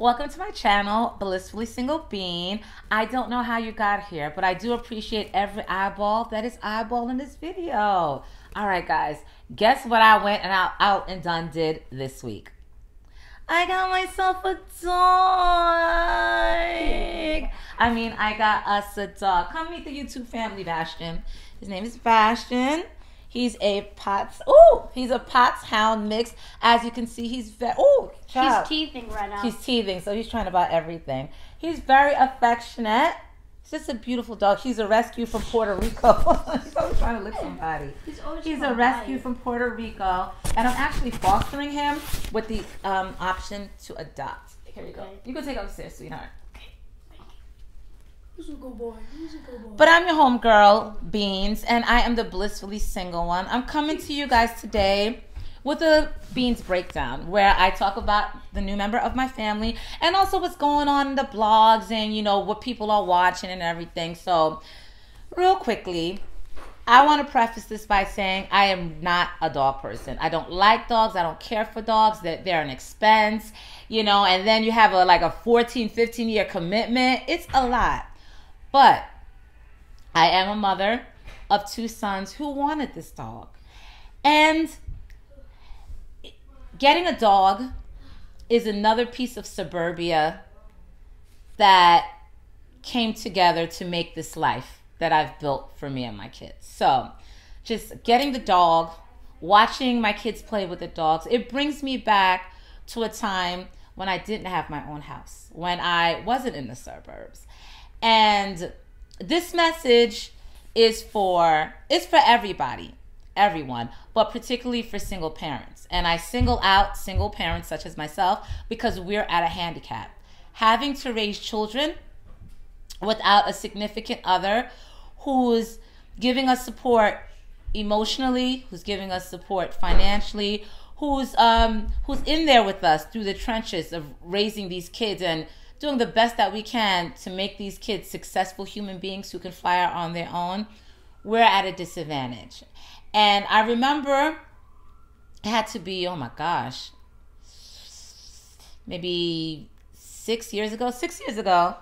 Welcome to my channel, Blissfully Single Bean. I don't know how you got here, but I do appreciate every eyeball that is eyeballing this video. All right, guys, guess what I went and out and done did this week? I got myself a dog. I got us a dog. Come meet the YouTube family, Bastion. His name is Bastion. He's a he's a Pots Hound mix. As you can see, he's he's teething right now. He's teething, so he's trying to buy everything. He's very affectionate. He's just a beautiful dog. He's a rescue from Puerto Rico. He's always trying to lick somebody. He's a rescue from Puerto Rico, and I'm actually fostering him with the option to adopt. Here you go. You can take him upstairs, sweetheart. He's a good boy. But I'm your homegirl, Beans, and I am the blissfully single one. I'm coming to you guys today with a Beans breakdown where I talk about the new member of my family and also what's going on in the blogs and, you know, what people are watching and everything. So, real quickly, I want to preface this by saying I am not a dog person. I don't like dogs. I don't care for dogs. They're an expense, you know, and then you have a 14, 15-year commitment. It's a lot. But I am a mother of 2 sons who wanted this dog. And getting a dog is another piece of suburbia that came together to make this life that I've built for me and my kids. So just getting the dog, watching my kids play with the dogs, it brings me back to a time when I didn't have my own house, when I wasn't in the suburbs. And this message is for everybody, everyone, but particularly for single parents. And I single out single parents such as myself because we're at a handicap. Having to raise children without a significant other who's giving us support emotionally, who's giving us support financially, who's in there with us through the trenches of raising these kids and doing the best that we can to make these kids successful human beings who can fly out on their own, we're at a disadvantage. And I remember it had to be, oh my gosh, maybe 6 years ago. 6 years ago,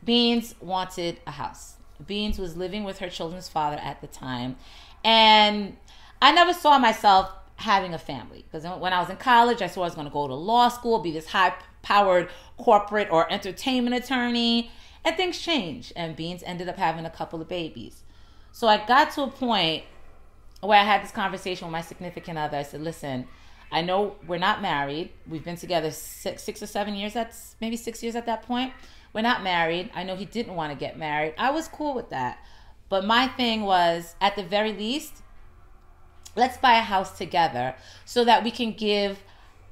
Beans wanted a house. Beans was living with her children's father at the time. And I never saw myself having a family because when I was in college, I saw I was going to go to law school, be this high-powered corporate or entertainment attorney, and things changed, and Beans ended up having a couple of babies. So I got to a point where I had this conversation with my significant other. I said, listen, I know we're not married. We've been together six or 7 years. That's maybe 6 years at that point. We're not married. I know he didn't want to get married. I was cool with that. But my thing was, at the very least, let's buy a house together so that we can give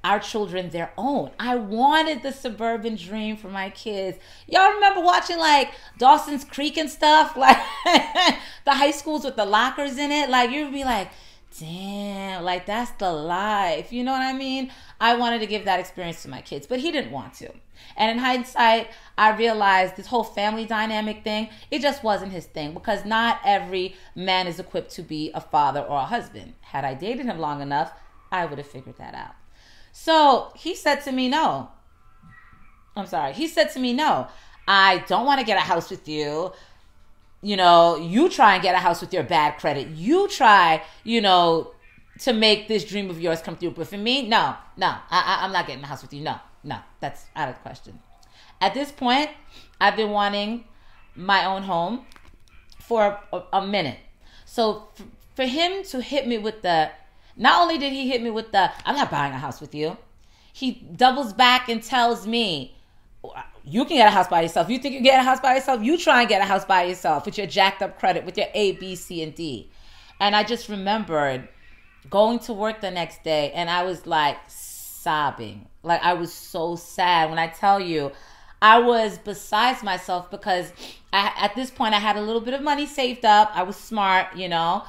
our children their own. I wanted the suburban dream for my kids. Y'all remember watching like Dawson's Creek and stuff? Like the high schools with the lockers in it? Like you'd be like, damn, like that's the life. You know what I mean? I wanted to give that experience to my kids, but he didn't want to. And in hindsight, I realized this whole family dynamic thing, it just wasn't his thing because not every man is equipped to be a father or a husband. Had I dated him long enough, I would have figured that out. So he said to me, no. He said to me, no, I don't want to get a house with you. You know, you try and get a house with your bad credit. You try, you know, to make this dream of yours come through. But for me, no, I'm not getting a house with you. No, that's out of the question. At this point, I've been wanting my own home for a minute. So for him to hit me with not only did he hit me with I'm not buying a house with you, he doubles back and tells me, you can get a house by yourself. You think you can get a house by yourself? You try and get a house by yourself with your jacked up credit, with your A, B, C, and D. And I just remembered going to work the next day and I was like sobbing. Like I was so sad. When I tell you, I was besides myself because at this point I had a little bit of money saved up. I was smart, you know.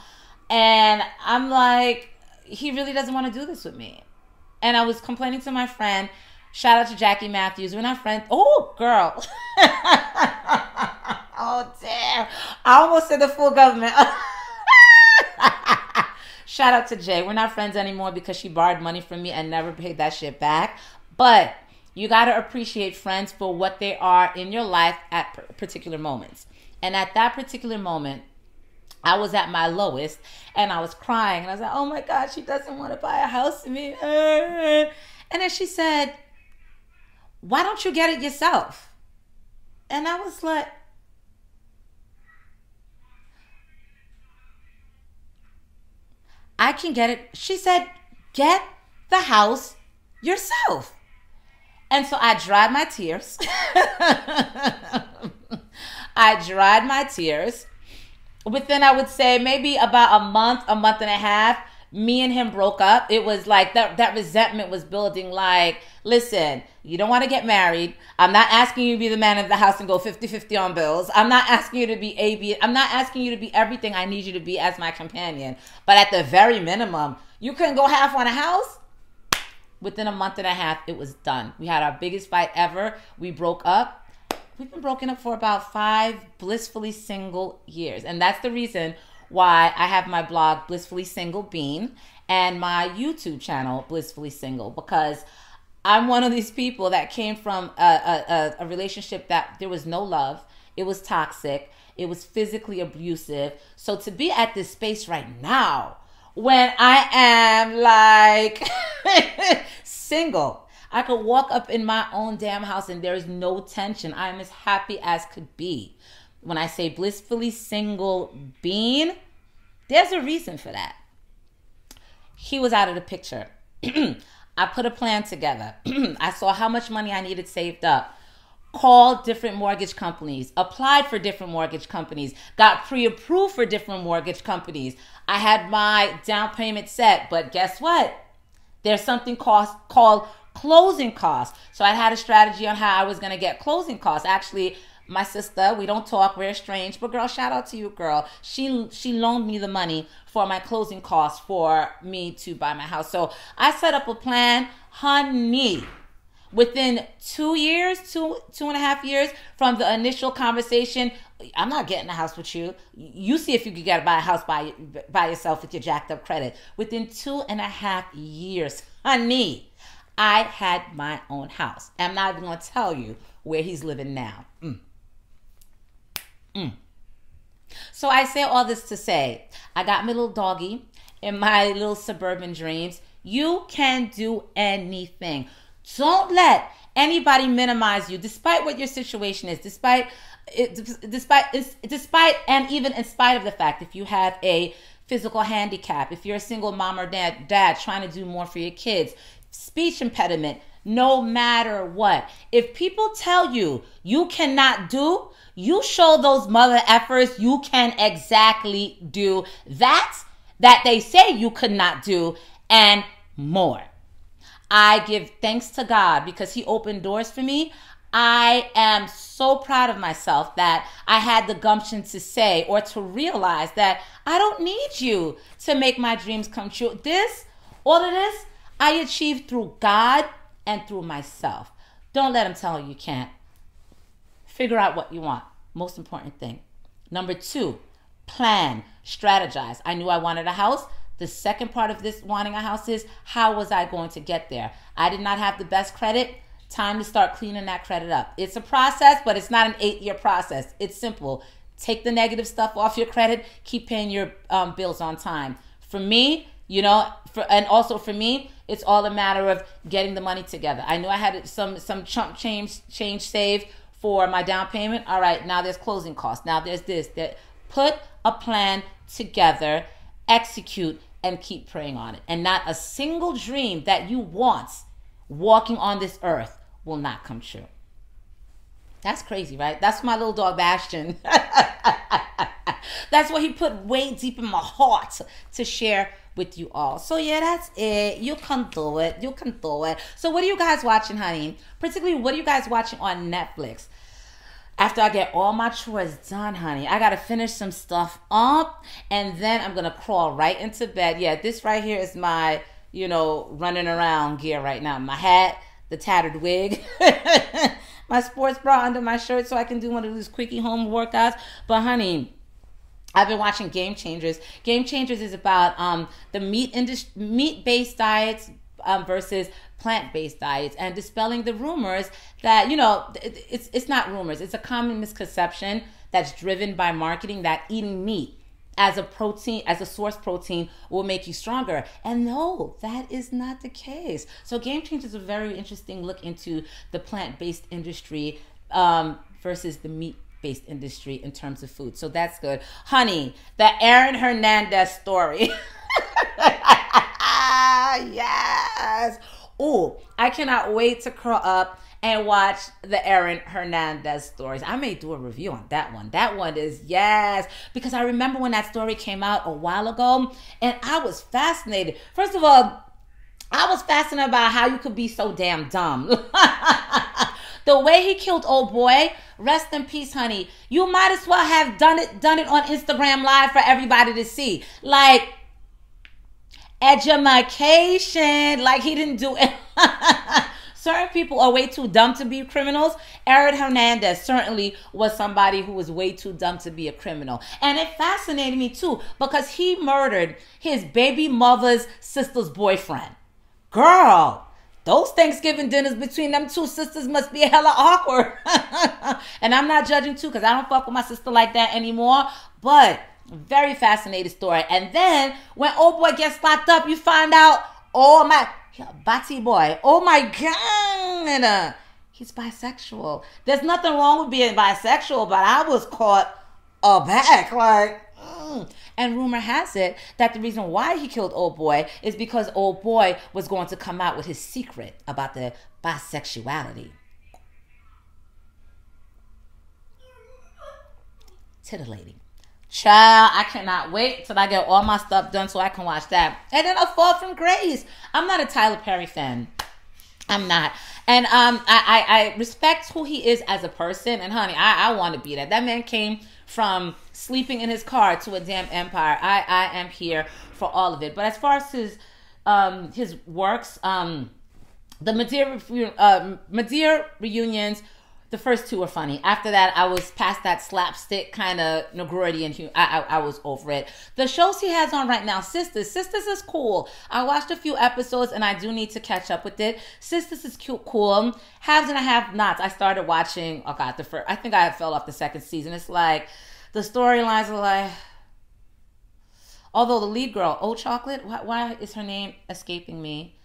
And I'm like, he really doesn't want to do this with me. And I was complaining to my friend. Shout out to Jackie Matthews. We're not friends. Oh, girl. Oh, damn. I almost said the full government. Shout out to Jay. We're not friends anymore because she borrowed money from me and never paid that shit back. But You got to appreciate friends for what they are in your life at particular moments. And at that particular moment, I was at my lowest and I was crying. And I was like, oh my God, she doesn't want to buy a house for me. And then she said, why don't you get it yourself? And I was like, I can get it. She said, get the house yourself. And so I dried my tears. I dried my tears. Within, I would say, maybe about a month and a half, me and him broke up. It was like that resentment was building. Like, listen, you don't want to get married. I'm not asking you to be the man of the house and go 50-50 on bills. I'm not asking you to be A-B. I'm not asking you to be everything I need you to be as my companion. But at the very minimum, you couldn't go half on a house. Within a month and a half, it was done. We had our biggest fight ever. We broke up. We've been broken up for about 5 blissfully single years. And that's the reason why I have my blog, Blissfully Single Bean, and my YouTube channel, Blissfully Single, because I'm one of these people that came from a relationship that there was no love. It was toxic. It was physically abusive. So to be at this space right now, when I am like single, I could walk up in my own damn house and there is no tension. I am as happy as could be. When I say Blissfully Single Bean, there's a reason for that. He was out of the picture. I put a plan together. I saw how much money I needed saved up. Called different mortgage companies, applied for different mortgage companies, got pre-approved for different mortgage companies. I had my down payment set, but guess what? There's something called closing costs. So I had a strategy on how I was going to get closing costs. Actually, my sister, we don't talk, we're estranged, but girl, shout out to you, girl. She loaned me the money for my closing costs for me to buy my house. So I set up a plan, honey. Within 2 years, two and a half years from the initial conversation, I'm not getting a house with you. You see if you could buy a house by yourself with your jacked up credit. Within 2.5 years, honey, I had my own house. I'm not even going to tell you where he's living now. So I say all this to say, I got my little doggy in my little suburban dreams. You can do anything. Don't let anybody minimize you, despite what your situation is, despite and even in spite of the fact if you have a physical handicap, if you're a single mom or dad trying to do more for your kids, speech impediment, no matter what. If people tell you you cannot do, you show those mother effers you can exactly do that they say you could not do and more. I give thanks to God because he opened doors for me. I am so proud of myself that I had the gumption to say or to realize that I don't need you to make my dreams come true. All of this, I achieved through God and through myself. Don't let him tell you can't. Figure out what you want. Most important thing. Number 2, plan, strategize. I knew I wanted a house. The second part of this wanting a house is, how was I going to get there? I did not have the best credit. Time to start cleaning that credit up. It's a process, but it's not an 8-year process. It's simple. Take the negative stuff off your credit. Keep paying your bills on time. For me, for me, it's all a matter of getting the money together. I knew I had some chunk change saved for my down payment. All right, now there's closing costs. Now there's this. Put a plan together, execute, and keep praying on it. And not a single dream that you want walking on this earth will not come true. That's crazy, right? That's my little dog Bastion. That's what he put way deep in my heart to share with you all. So yeah, that's it. You can do it. You can do it. So what are you guys watching, honey? Particularly, what are you guys watching on Netflix? After I get all my chores done, honey, I got to finish some stuff up, and then I'm going to crawl right into bed. Yeah, this right here is my, running around gear right now. My hat, the tattered wig, my sports bra under my shirt so I can do one of these quickie home workouts. But, honey, I've been watching Game Changers. Game Changers is about the meat-based diets, versus plant-based diets, and dispelling the rumors that, you know, it's not rumors. It's a common misconception that's driven by marketing that eating meat as a protein, as a source protein, will make you stronger. And no, that is not the case. So Game Changer is a very interesting look into the plant-based industry versus the meat-based industry in terms of food. So that's good. Honey, the Aaron Hernandez story. Yes. Oh, I cannot wait to curl up and watch the Aaron Hernandez stories. I may do a review on that one. That one is, yes. Because I remember when that story came out a while ago, and I was fascinated. First of all, I was fascinated about how you could be so damn dumb. The way he killed old boy, rest in peace, honey. You might as well have done it on Instagram Live for everybody to see. Like, edumacation. Like, he didn't do it. Certain people are way too dumb to be criminals. Aaron Hernandez certainly was somebody who was way too dumb to be a criminal. And it fascinated me too, because he murdered his baby mother's sister's boyfriend. Girl, those Thanksgiving dinners between them two sisters must be hella awkward. And I'm not judging too, because I don't fuck with my sister like that anymore. But very fascinating story. And then when old boy gets locked up, you find out, oh my... Batty boy, oh my God, he's bisexual. There's nothing wrong with being bisexual, but I was caught aback, like, And rumor has it that the reason why he killed old boy is because old boy was going to come out with his secret about the bisexuality. Titillating. Child, I cannot wait till I get all my stuff done so I can watch that. And then A Fall from Grace. I'm not a Tyler Perry fan. I'm not. And I respect who he is as a person. And honey, I want to be that. That man came from sleeping in his car to a damn empire. I am here for all of it. But as far as his works, the Madea reunions, the first two were funny. After that, I was past that slapstick kind of negrity, and I was over it. The shows he has on right now, Sisters is cool. I watched a few episodes, and I do need to catch up with it. Sisters is cute, cool. Haves and a Have Nots. I started watching. Oh God, I think I fell off the second season. It's like the storylines are like. Although the lead girl, Old Chocolate, why is her name escaping me?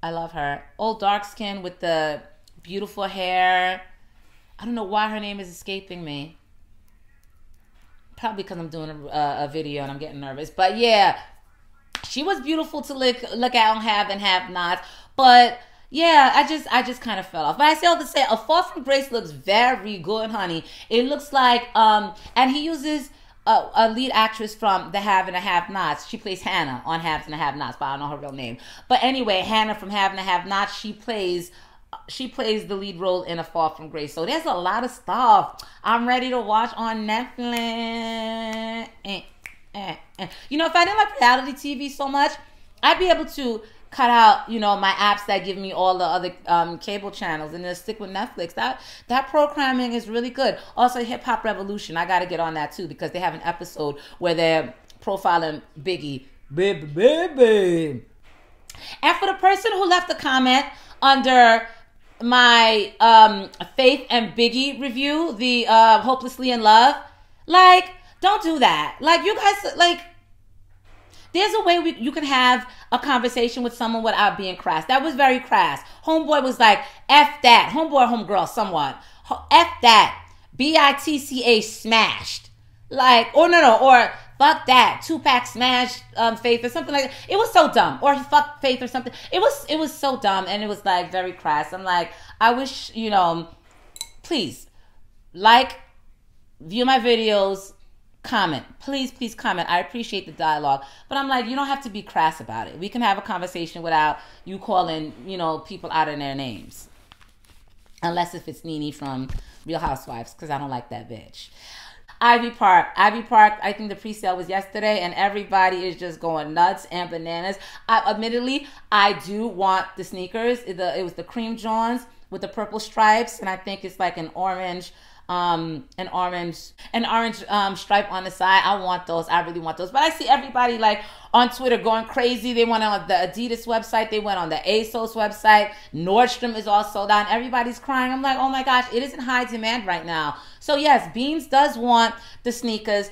I love her. Old dark skin with the beautiful hair. I don't know why her name is escaping me. Probably because I'm doing a video and I'm getting nervous. But yeah, she was beautiful to look at on Have and Have Nots. But yeah, I just kind of fell off. But I say all to say, A Fall from Grace looks very good, honey. It looks like, and he uses a lead actress from the Have and a Have Nots. She plays Hannah on Haves and a Have Nots, but I don't know her real name. But anyway, Hannah from Have and a Have Nots, she plays the lead role in A Fall from Grace. So there's a lot of stuff I'm ready to watch on Netflix. You know, if I didn't like reality TV so much, I'd be able to cut out, you know, my apps that give me all the other cable channels and just stick with Netflix. That programming is really good. Also, Hip Hop Revolution. I got to get on that too, because they have an episode where they're profiling Biggie. Baby. And for the person who left a comment under my Faith and Biggie review, the Hopelessly in Love, like, don't do that. Like, you guys, like, there's a way you can have a conversation with someone without being crass. That was very crass. Homeboy was like, F that. Homeboy, homegirl, somewhat. F that. BITCA smashed. Like, or fuck that. Tupac smashed Faith or something like that. It was so dumb. Or he fucked Faith or something. It was so dumb, and it was like very crass. I'm like, I wish, you know, please like, view my videos, comment. Please comment. I appreciate the dialogue. But I'm like, you don't have to be crass about it. We can have a conversation without you calling, you know, people out of their names. Unless if it's Nene from Real Housewives, because I don't like that bitch. Ivy Park, I think the pre-sale was yesterday, and everybody is just going nuts and bananas. Admittedly, I do want the sneakers. It was the cream Johns with the purple stripes, and I think it's like an orange stripe on the side. I want those. I really want those. But I see everybody like, on Twitter going crazy. They went on the Adidas website. They went on the ASOS website. Nordstrom is all sold out. Everybody's crying. I'm like, oh my gosh, it is in high demand right now. So yes, Beans does want the sneakers.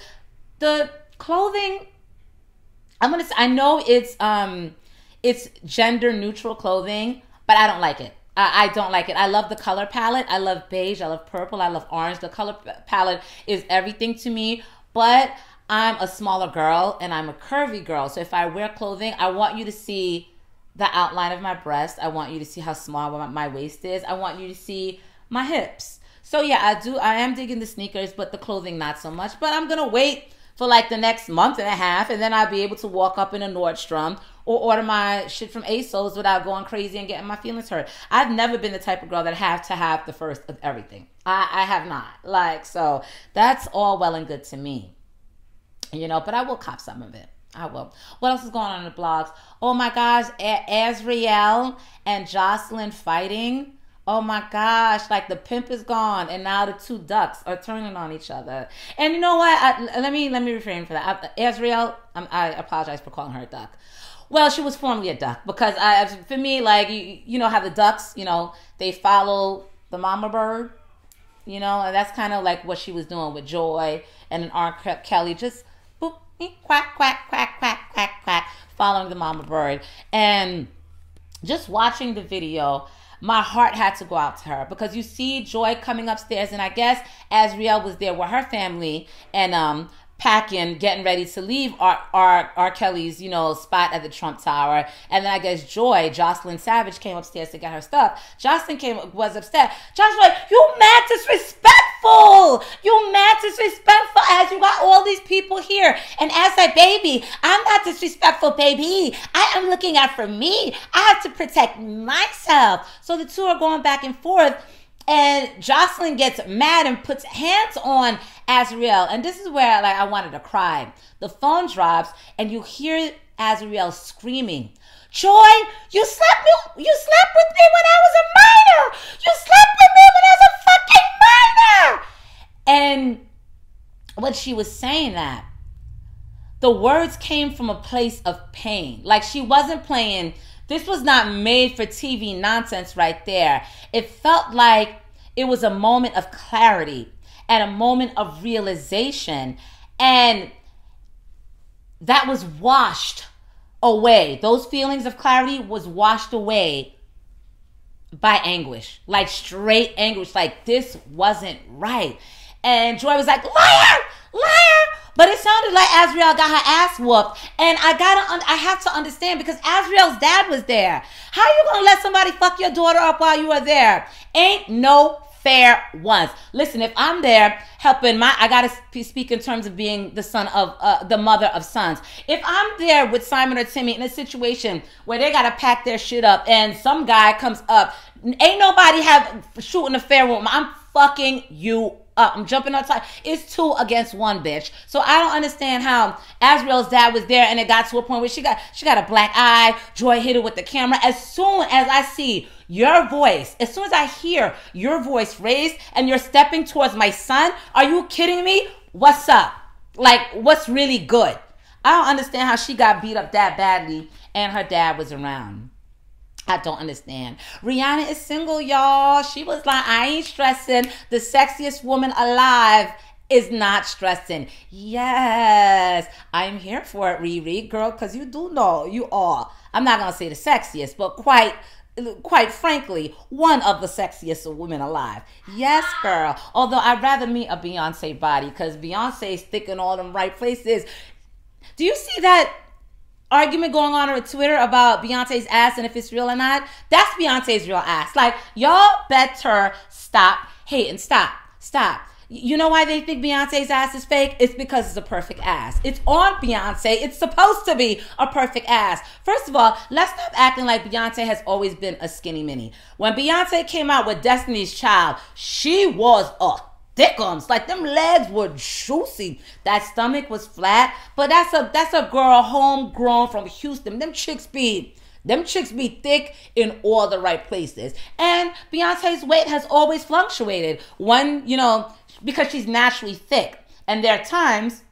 The clothing, I know it's gender neutral clothing, but I don't like it. I don't like it. I love the color palette. I love beige. I love purple. I love orange. The color palette is everything to me. But I'm a smaller girl and I'm a curvy girl. So if I wear clothing, I want you to see the outline of my breast. I want you to see how small my waist is. I want you to see my hips. So yeah, I am digging the sneakers, but the clothing not so much. But I'm going to wait for like the next month and a half, and then I'll be able to walk up in a Nordstrom or order my shit from ASOS without going crazy and getting my feelings hurt. I've never been the type of girl that have to have the first of everything. I have not. Like, so that's all well and good to me. You know, but I will cop some of it. I will. What else is going on in the blogs? Oh my gosh, Azriel and Jocelyn fighting. Oh my gosh, like the pimp is gone and now the two ducks are turning on each other. And you know what? Let me refrain for that. Azriel, I apologize for calling her a duck. Well, she was formerly a duck because for me, like, you know how the ducks, you know, they follow the mama bird, you know, and that's kind of like what she was doing with Joy and R. Kelly, just boop, quack, quack, quack, quack, quack, quack, following the mama bird. And just watching the video, my heart had to go out to her because you see Joy coming upstairs, and I guess Azriel was there with her family and packing, getting ready to leave R. Kelly's, you know, spot at the Trump Tower. And then I guess Jocelyn Savage came upstairs to get her stuff. Jocelyn was upset. Jocelyn was like, you mad disrespectful. You mad disrespectful as you got all these people here. And as a baby, I'm not disrespectful, baby. I am looking out for me. I have to protect myself. So the two are going back and forth. And Jocelyn gets mad and puts hands on Azriel. And this is where, like, I wanted to cry. The phone drops and you hear Azriel screaming, Joy, you slept with me when I was a minor. You slept with me when I was a fucking minor. And when she was saying that, the words came from a place of pain. Like, she wasn't playing. This was not made for TV nonsense right there. It felt like it was a moment of clarity and a moment of realization. And that was washed away. Those feelings of clarity was washed away by anguish. Like straight anguish. Like, this wasn't right. And Joy was like, liar, liar. But it sounded like Azriel got her ass whooped. And I have to understand, because Azriel's dad was there. How you gonna let somebody fuck your daughter up while you are there? Ain't no fair ones. Listen, if I'm there helping I gotta speak in terms of being the son of the mother of sons. If I'm there with Simon or Timmy in a situation where they gotta pack their shit up and some guy comes up, ain't nobody shooting a fair woman. I'm fucking you up. I'm jumping on top. It's 2 against 1, bitch. So I don't understand how Azriel's dad was there and it got to a point where she got a black eye. Joy hit her with the camera. As soon as I see your voice, as soon as I hear your voice raised and you're stepping towards my son, are you kidding me? What's up? Like, what's really good? I don't understand how she got beat up that badly and her dad was around. I don't understand. Rihanna is single, y'all. She was like, I ain't stressing. The sexiest woman alive is not stressing. Yes, I'm here for it, Riri, girl, because you do know you are. I'm not going to say the sexiest, but quite frankly, one of the sexiest women alive. Yes, girl. Although I'd rather meet a Beyoncé body, because Beyonce's thick in all them right places. Do you see that argument going on Twitter about Beyonce's ass and if it's real or not? That's Beyonce's real ass. Like, y'all better stop hating. Stop. You know why they think Beyonce's ass is fake? It's because it's a perfect ass. It's on Beyonce. It's supposed to be a perfect ass. First of all, let's stop acting like Beyonce has always been a skinny mini. When Beyonce came out with Destiny's Child, she was a thickums. Like, them legs were juicy. That stomach was flat. But that's a girl homegrown from Houston. Them chicks be thick in all the right places. And Beyonce's weight has always fluctuated. One, you know, because she's naturally thick. And there are times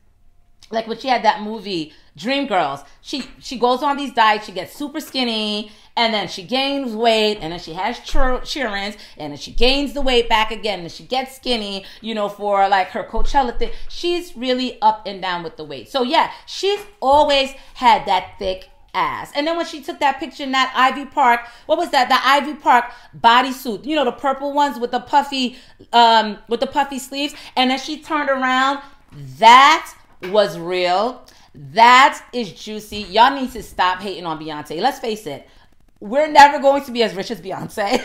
like when she had that movie Dreamgirls, she goes on these diets, she gets super skinny, and then she gains weight, and then she has cheerings, and then she gains the weight back again, and she gets skinny, you know, for like her Coachella thing. She's really up and down with the weight. So yeah, she's always had that thick ass. And then when she took that picture in that Ivy Park, what was that? The Ivy Park bodysuit, you know, the purple ones with the puffy sleeves, and then she turned around, that was real. That is juicy. Y'all need to stop hating on Beyonce. Let's face it, we're never going to be as rich as Beyonce.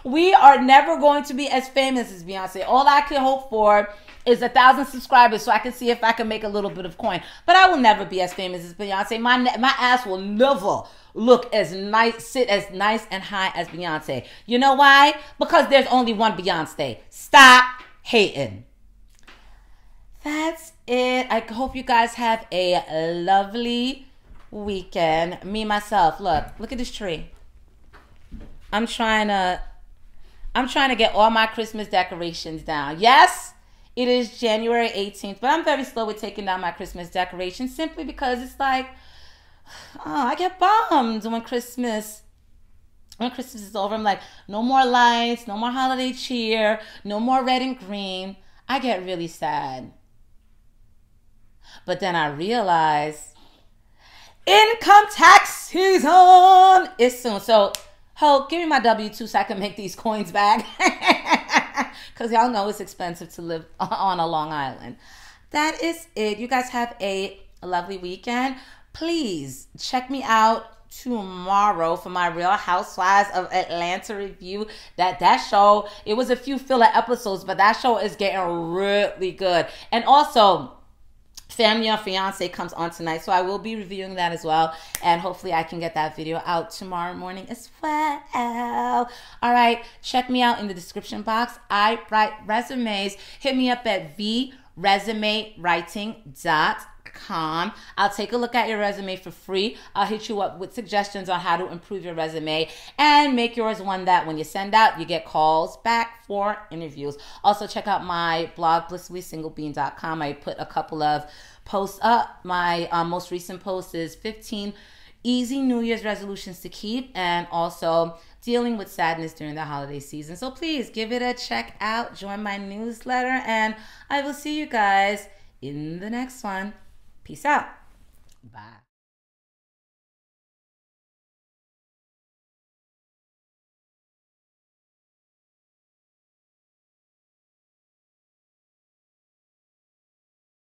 We are never going to be as famous as Beyonce. All I can hope for is 1,000 subscribers so I can see if I can make a little bit of coin. But I will never be as famous as Beyonce. My ass will never look as nice, sit as nice and high as Beyonce. You know why? Because there's only one Beyonce. Stop hating. That's it. I hope you guys have a lovely weekend. Me, myself, look at this tree. I'm trying to get all my Christmas decorations down. Yes, it is January 18th, but I'm very slow with taking down my Christmas decorations simply because it's like, I get bummed when Christmas is over. I'm like, no more lights, no more holiday cheer, no more red and green. I get really sad. But then I realize income tax season is soon. So, give me my W-2 so I can make these coins back. Because y'all know it's expensive to live on a Long Island. That is it. You guys have a lovely weekend. Please check me out tomorrow for my Real Housewives of Atlanta review. That show, it was a few filler episodes, but that show is getting really good. And also, Family on Fiance comes on tonight, so I will be reviewing that as well, and hopefully I can get that video out tomorrow morning as well. All right, check me out in the description box. I write resumes. Hit me up at vresumewriting.com. I'll take a look at your resume for free. I'll hit you up with suggestions on how to improve your resume and make yours one that when you send out, you get calls back for interviews. Also, check out my blog, blissfullySingleBean.com. I put a couple of posts up. My most recent post is 15 easy New Year's resolutions to keep, and also dealing with sadness during the holiday season. So please give it a check out. Join my newsletter, and I will see you guys in the next one. Peace out. Bye.